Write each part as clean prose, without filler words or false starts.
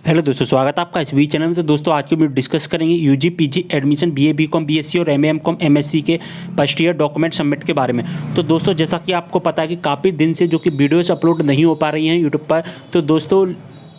Hello दोस्तों, स्वागत है आपका इस वी चैनल में। तो दोस्तों आज की वीडियो डिस्कस करेंगे UG PG admission BA BCom BSc और एमए एमकॉम एमएससी के फर्स्ट ईयर डॉक्यूमेंट सबमिट के बारे में। तो दोस्तों जैसा कि आपको पता है कि काफ़ी दिन से जो कि वीडियोस अपलोड नहीं हो पा रही हैं यूट्यूब पर, तो दोस्तों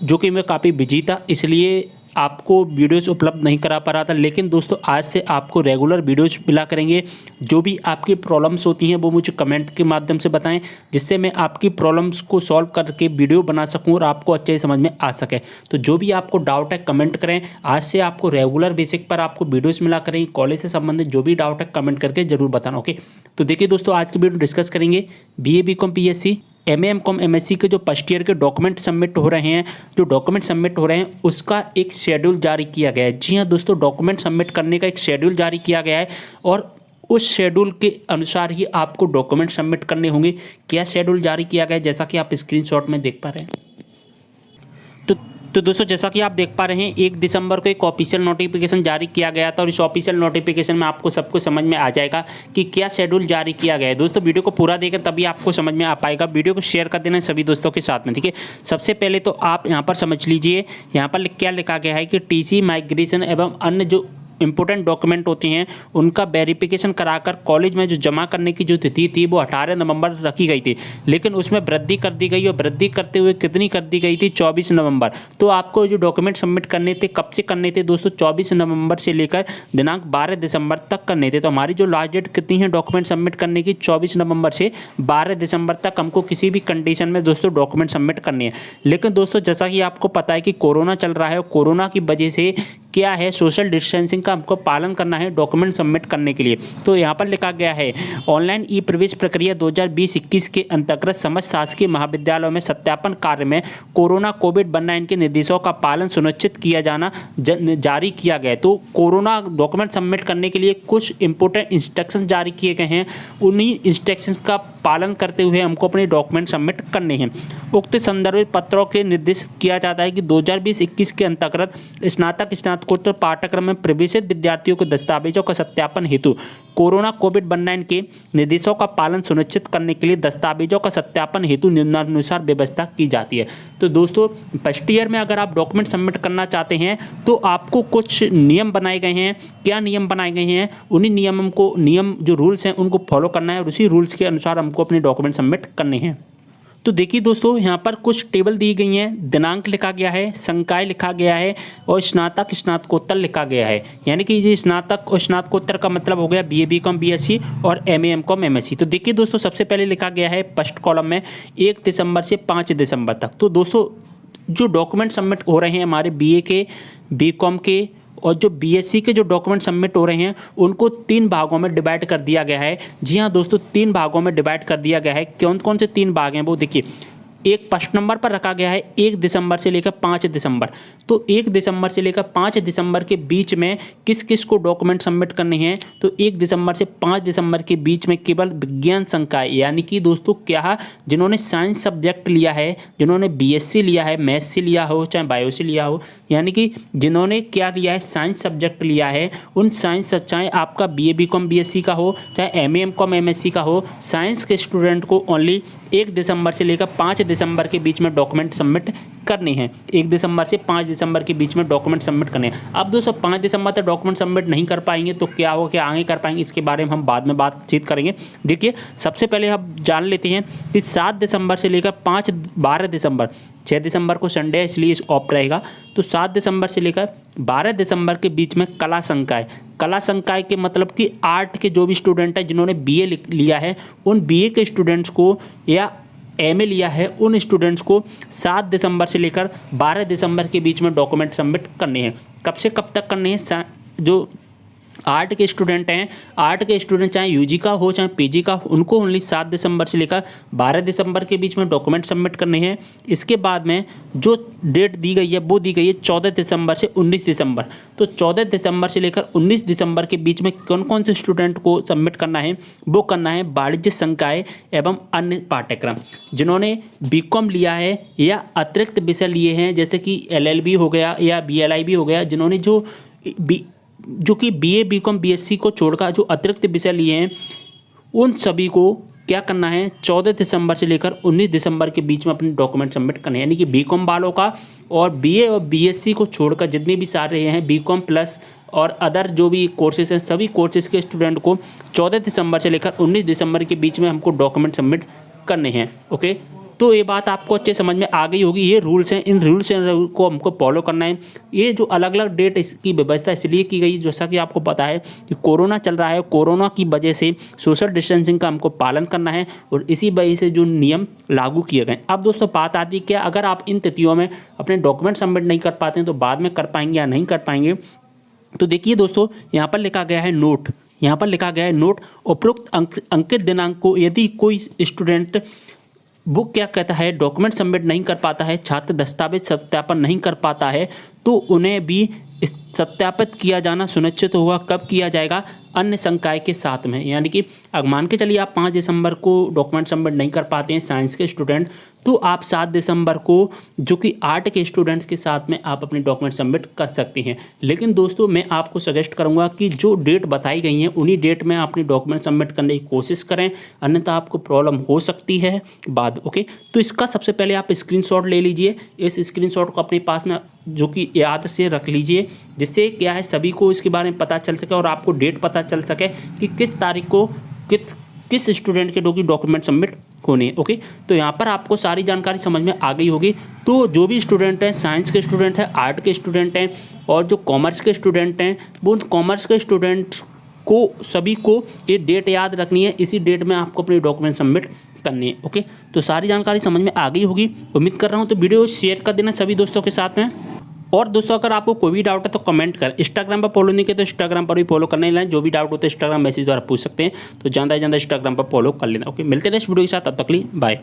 जो कि मैं काफ़ी बिजी था इसलिए आपको वीडियोस उपलब्ध नहीं करा पा रहा था। लेकिन दोस्तों आज से आपको रेगुलर वीडियोस मिला करेंगे। जो भी आपकी प्रॉब्लम्स होती हैं वो मुझे कमेंट के माध्यम से बताएं, जिससे मैं आपकी प्रॉब्लम्स को सॉल्व करके वीडियो बना सकूं और आपको अच्छे से समझ में आ सके। तो जो भी आपको डाउट है कमेंट करें। आज से आपको रेगुलर बेसिक पर आपको वीडियोज़ मिला करेंगे। कॉलेज से संबंधित जो भी डाउट है कमेंट करके जरूर बताना। ओके, तो देखिए दोस्तों आज की वीडियो डिस्कस करेंगे BA BCom BSc MA MCom MSc के जो फर्स्ट ईयर के डॉक्यूमेंट सबमिट हो रहे हैं, जो डॉक्यूमेंट सबमिट हो रहे हैं उसका एक शेड्यूल जारी किया गया है। जी हाँ दोस्तों, डॉक्यूमेंट सबमिट करने का एक शेड्यूल जारी किया गया है और उस शेड्यूल के अनुसार ही आपको डॉक्यूमेंट सबमिट करने होंगे। क्या शेड्यूल जारी किया गया है जैसा कि आप स्क्रीनशॉट में देख पा रहे हैं। तो दोस्तों जैसा कि आप देख पा रहे हैं 1 दिसंबर को एक ऑफिशियल नोटिफिकेशन जारी किया गया था और इस ऑफिशियल नोटिफिकेशन में आपको सब कुछ समझ में आ जाएगा कि क्या शेड्यूल जारी किया गया है। दोस्तों वीडियो को पूरा देखें तभी आपको समझ में आ पाएगा। वीडियो को शेयर कर देना सभी दोस्तों के साथ में। ठीक है, सबसे पहले तो आप यहाँ पर समझ लीजिए, यहाँ पर क्या लिखा गया है कि टीसी माइग्रेशन एवं अन्य जो इंपॉर्टेंट डॉक्यूमेंट होते हैं उनका वेरिफिकेशन कराकर कॉलेज में जो जमा करने की जो तिथि थी वो 18 नवंबर रखी गई थी, लेकिन उसमें वृद्धि कर दी गई और वृद्धि करते हुए कितनी कर दी गई थी 24 नवंबर। तो आपको जो डॉक्यूमेंट सबमिट करने थे कब से करने थे दोस्तों, 24 नवंबर से लेकर दिनांक 12 दिसंबर तक करने थे। तो हमारी जो लास्ट डेट कितनी है डॉक्यूमेंट सबमिट करने की, 24 नवंबर से 12 दिसंबर तक हमको किसी भी कंडीशन में दोस्तों डॉक्यूमेंट सबमिट करने हैं। लेकिन दोस्तों जैसा कि आपको पता है कि कोरोना चल रहा है और कोरोना की वजह से क्या है, सोशल डिस्टेंसिंग का हमको पालन करना है डॉक्यूमेंट सबमिट करने के लिए। तो यहाँ पर लिखा गया है ऑनलाइन ई प्रवेश प्रक्रिया 2020-21 के अंतर्गत समस्त शासकीय महाविद्यालयों में सत्यापन कार्य में कोरोना कोविड-19 के निर्देशों का पालन सुनिश्चित किया जाना जारी किया गया है। तो कोरोना डॉक्यूमेंट सबमिट करने के लिए कुछ इंपोर्टेंट इंस्ट्रक्शन जारी किए गए हैं, उन्हीं इंस्ट्रक्शंस का पालन करते हुए हमको अपने डॉक्यूमेंट सबमिट करने हैं। उक्त संदर्भित पत्रों के निर्देशित किया जाता है कि 2020-21 के अंतर्गत स्नातक स्नातकोत्तर पाठ्यक्रम में प्रवेशित विद्यार्थियों के दस्तावेजों का सत्यापन हेतु कोरोना कोविड-19 के निर्देशों का पालन सुनिश्चित करने के लिए दस्तावेजों का सत्यापन हेतु निम्नानुसार व्यवस्था की जाती है। तो दोस्तों फर्स्ट ईयर में अगर आप डॉक्यूमेंट सबमिट करना चाहते हैं तो आपको कुछ नियम बनाए गए हैं। क्या नियम बनाए गए हैं, उन्हीं नियम जो रूल्स हैं उनको फॉलो करना है और उसी रूल्स के अनुसार हमको अपने डॉक्यूमेंट सबमिट करने हैं। तो देखिए दोस्तों यहाँ पर कुछ टेबल दी गई हैं, दिनांक लिखा गया है, संकाय लिखा गया है और स्नातक स्नातकोत्तर लिखा गया है। यानी कि ये स्नातक और स्नातकोत्तर का मतलब हो गया बीए बीकॉम बीएससी और एमए एमकॉम एमएससी। तो देखिए दोस्तों सबसे पहले लिखा गया है फर्स्ट कॉलम में 1 दिसंबर से 5 दिसंबर तक। तो दोस्तों जो डॉक्यूमेंट सबमिट हो रहे हैं हमारे बीए के, बीकॉम के और जो बीएससी के जो डॉक्यूमेंट सबमिट हो रहे हैं उनको 3 भागों में डिवाइड कर दिया गया है। जी हाँ दोस्तों, 3 भागों में डिवाइड कर दिया गया है। कौन कौन से 3 भाग हैं वो देखिए। एक फर्स्ट नंबर पर रखा गया है 1 दिसंबर से लेकर 5 दिसंबर। तो 1 दिसंबर से लेकर 5 दिसंबर के बीच में किस किस को डॉक्यूमेंट सबमिट करने हैं, तो 1 दिसंबर से 5 दिसंबर के बीच में केवल विज्ञान संकाय, यानी कि दोस्तों क्या, जिन्होंने साइंस सब्जेक्ट लिया है, जिन्होंने बीएससी लिया है, मैथ्स से लिया हो चाहे बायो से लिया हो, यानी कि जिन्होंने क्या लिया है साइंस सब्जेक्ट लिया है, उन साइंस चाहे आपका बीए बीकॉम बीएससी का हो चाहे एमए एमकॉम एमएससी का हो, साइंस के स्टूडेंट को ओनली 1 दिसंबर से लेकर 5 दिसंबर के बीच में डॉक्यूमेंट सबमिट करने हैं। 1 दिसंबर से 5 दिसंबर के बीच में डॉक्यूमेंट सबमिट करने हैं। अब दोस्तों 5 दिसंबर तक डॉक्यूमेंट सबमिट नहीं कर पाएंगे तो क्या हो, क्या आगे कर पाएंगे, इसके बारे में हम बाद में बातचीत करेंगे। देखिए सबसे पहले हम जान लेते हैं कि 7 दिसंबर से लेकर 12 दिसंबर, 6 दिसंबर को संडे है इसलिए इस ऑफ रहेगा। तो 7 दिसंबर से लेकर 12 दिसंबर के बीच में कला संकाय, कला संकाय के मतलब कि आर्ट के जो भी स्टूडेंट हैं जिन्होंने बीए लिया है उन बीए के स्टूडेंट्स को या एमए लिया है उन स्टूडेंट्स को 7 दिसंबर से लेकर 12 दिसंबर के बीच में डॉक्यूमेंट सबमिट करने हैं। कब से कब तक करने हैं, जो आर्ट के स्टूडेंट हैं, आर्ट के स्टूडेंट चाहे यूजी का हो चाहे पीजी का हो, उनको ओनली 7 दिसंबर से लेकर 12 दिसंबर के बीच में डॉक्यूमेंट सबमिट करने हैं। इसके बाद में जो डेट दी गई है वो दी गई है 14 दिसंबर से 19 दिसंबर। तो 14 दिसंबर से लेकर 19 दिसंबर के बीच में कौन कौन से स्टूडेंट को सबमिट करना है, वो करना है वाणिज्य संकाय एवं अन्य पाठ्यक्रम, जिन्होंने बीकॉम लिया है या अतिरिक्त विषय लिए हैं जैसे कि एलएलबी हो गया या बीएलआईबी हो गया, जिन्होंने जो कि बीए बीकॉम बीएससी को छोड़कर जो अतिरिक्त विषय लिए हैं उन सभी को क्या करना है, 14 दिसंबर से लेकर 19 दिसंबर के बीच में अपने डॉक्यूमेंट सबमिट करने हैं। यानी कि बीकॉम वालों का और बीए और बीएससी को छोड़कर जितने भी सारे हैं बीकॉम प्लस और अदर जो भी कोर्सेज हैं, सभी कोर्सेज के स्टूडेंट को 14 दिसंबर से लेकर 19 दिसंबर के बीच में हमको डॉक्यूमेंट सबमिट करने हैं। ओके, तो ये बात आपको अच्छे समझ में आ गई होगी। ये रूल्स हैं, इन रूल्स को हमको फॉलो करना है। ये जो अलग अलग डेट इसकी व्यवस्था इसलिए की गई, जैसा कि आपको पता है कि कोरोना चल रहा है, कोरोना की वजह से सोशल डिस्टेंसिंग का हमको पालन करना है और इसी वजह से जो नियम लागू किए गए। अब दोस्तों बात आती है कि अगर आप इन तिथियों में अपने डॉक्यूमेंट सबमिट नहीं कर पाते हैं तो बाद में कर पाएंगे या नहीं कर पाएंगे। तो देखिए दोस्तों, यहाँ पर लिखा गया है नोट, यहाँ पर लिखा गया है नोट, उपरोक्त अंकित दिनांक को यदि कोई स्टूडेंट बुक क्या कहता है डॉक्यूमेंट सबमिट नहीं कर पाता है, छात्र दस्तावेज सत्यापन नहीं कर पाता है, तो उन्हें भी सत्यापित किया जाना सुनिश्चित होगा। कब किया जाएगा, अन्य संकाय के साथ में। यानी कि अब मान के चलिए आप 5 दिसंबर को डॉक्यूमेंट सबमिट नहीं कर पाते हैं साइंस के स्टूडेंट, तो आप 7 दिसंबर को जो कि आर्ट के स्टूडेंट्स के साथ में आप अपने डॉक्यूमेंट सबमिट कर सकते हैं। लेकिन दोस्तों मैं आपको सजेस्ट करूंगा कि जो डेट बताई गई हैं उन्हीं डेट में अपनी डॉक्यूमेंट सबमिट करने की कोशिश करें, अन्यथा आपको प्रॉब्लम हो सकती है बाद। ओके, तो इसका सबसे पहले आप स्क्रीनशॉट ले लीजिए। इस स्क्रीनशॉट को अपने पास में जो कि याद से रख लीजिए, जिससे क्या है सभी को इसके बारे में पता चल सके और आपको डेट पता चल सके कि किस तारीख को किस स्टूडेंट के डॉक्यूमेंट सबमिट होने। ओके, तो यहाँ पर आपको सारी जानकारी समझ में आ गई होगी। तो जो भी स्टूडेंट हैं, साइंस के स्टूडेंट हैं, आर्ट के स्टूडेंट हैं और जो कॉमर्स के स्टूडेंट हैं, वो कॉमर्स के स्टूडेंट को सभी को ये डेट याद रखनी है, इसी डेट में आपको अपने डॉक्यूमेंट सबमिट करनी है। ओके, तो सारी जानकारी समझ में आ गई होगी, उम्मीद कर रहा हूँ। तो वीडियो शेयर कर देना सभी दोस्तों के साथ में। और दोस्तों अगर आपको कोई भी डाउट है तो कमेंट कर, इंस्टाग्राम पर फॉलो नहीं किया तो इंस्टाग्राम पर भी फॉलो करने लाइन, जो भी डाउट होता है इंस्टाग्राम मैसेज द्वारा पूछ सकते हैं। तो ज़्यादा से ज़्यादा इंस्टाग्राम पर फॉलो कर लेना। ओके, मिलते हैं नेक्स्ट वीडियो के साथ, तब तक के लिए बाय।